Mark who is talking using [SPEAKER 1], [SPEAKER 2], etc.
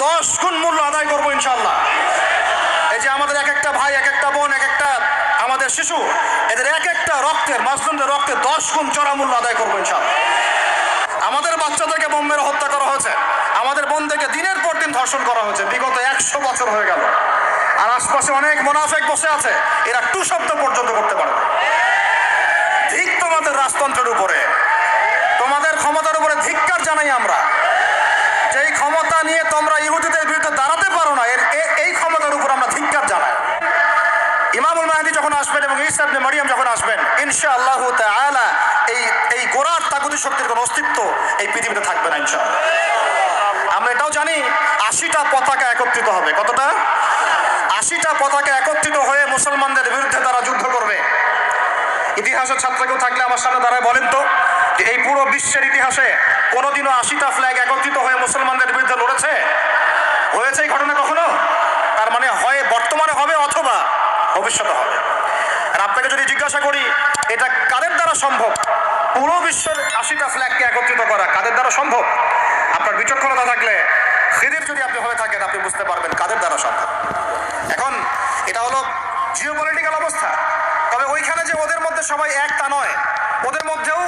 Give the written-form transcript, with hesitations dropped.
[SPEAKER 1] 10 গুণ মূল্য আদায় করবো ইনশাআল্লাহ। এই যে আমাদের এক একটা ভাই, এক একটা বোন, এক একটা আমাদের শিশু, এদের এক একটা রক্তের, মাজলুমদের রক্তে 10 গুণ চড়া মূল্য আদায় করবো ইনশাআল্লাহ। আমাদের বাচ্চাদেরকে বোম মেরে হত্যা করা হয়েছে, আমাদের বোনদেরকে দিনের পর দিন ধর্ষণ করা হয়েছে, বিগত 100 বছর হয়ে গেল। আর আশপাশে অনেক মুনাফিক বসে আছে, এরা টু শব্দ পর্যন্ত করতে পারে না। ধিক তোমাদের রাজতন্ত্রের উপরে, তোমাদের ক্ষমতার উপরে ধিক্কার জানাই আমরা। যেই ক্ষমতা নিয়ে তোমরা ইহুদিদের বিরুদ্ধে দাঁড়াতে পারো না, এই ক্ষমতার উপর আমরা ধিক্কার জানাই। ইমামুল মাহদী যখন আসবেন এবং ঈসা ইবনে মারইয়াম যখন আসবেন, ইনশাআল্লাহু তাআলা এই গোড়ার তাগুতি শক্তির কোনো অস্তিত্ব এই পৃথিবীতে থাকবে না ইনশাআল্লাহ। আমরা এটাও জানি 80টা পতাকা একত্রিত হবে। কতটা? 80টা পতাকা একত্রিত হয়ে মুসলমানদের বিরুদ্ধে তারা যুদ্ধ করবে। ইতিহাসের ছাত্র কেউ থাকলে আমার সামনে দাঁড়ায় বলেন তো, যে এই পুরো বিশ্বের ইতিহাসে কোনোদিনও 80টা ফ্ল্যাগ একত্রিত হয়ে মুসলমানদের বিরুদ্ধে লড়েছে? হয়েছে এই ঘটনা কখনো? তার মানে হয় বর্তমানে হবে অথবা ভবিষ্যতে হবে। আর আপনাকে যদি জিজ্ঞাসা করি এটা কাদের দ্বারা সম্ভব, পুরো বিশ্বের 80টা ফ্ল্যাগকে একত্রিত করা কাদের দ্বারা সম্ভব? আপনার বিচক্ষণতা থাকলে, খিদির যদি আপনি হয়ে থাকেন, আপনি বুঝতে পারবেন কাদের দ্বারা সম্ভব। এখন এটা হলো জিওপলিটিক্যাল অবস্থা। তবে ওইখানে যে ওদের মধ্যে সবাই এক তা নয়, ওদের মধ্যেও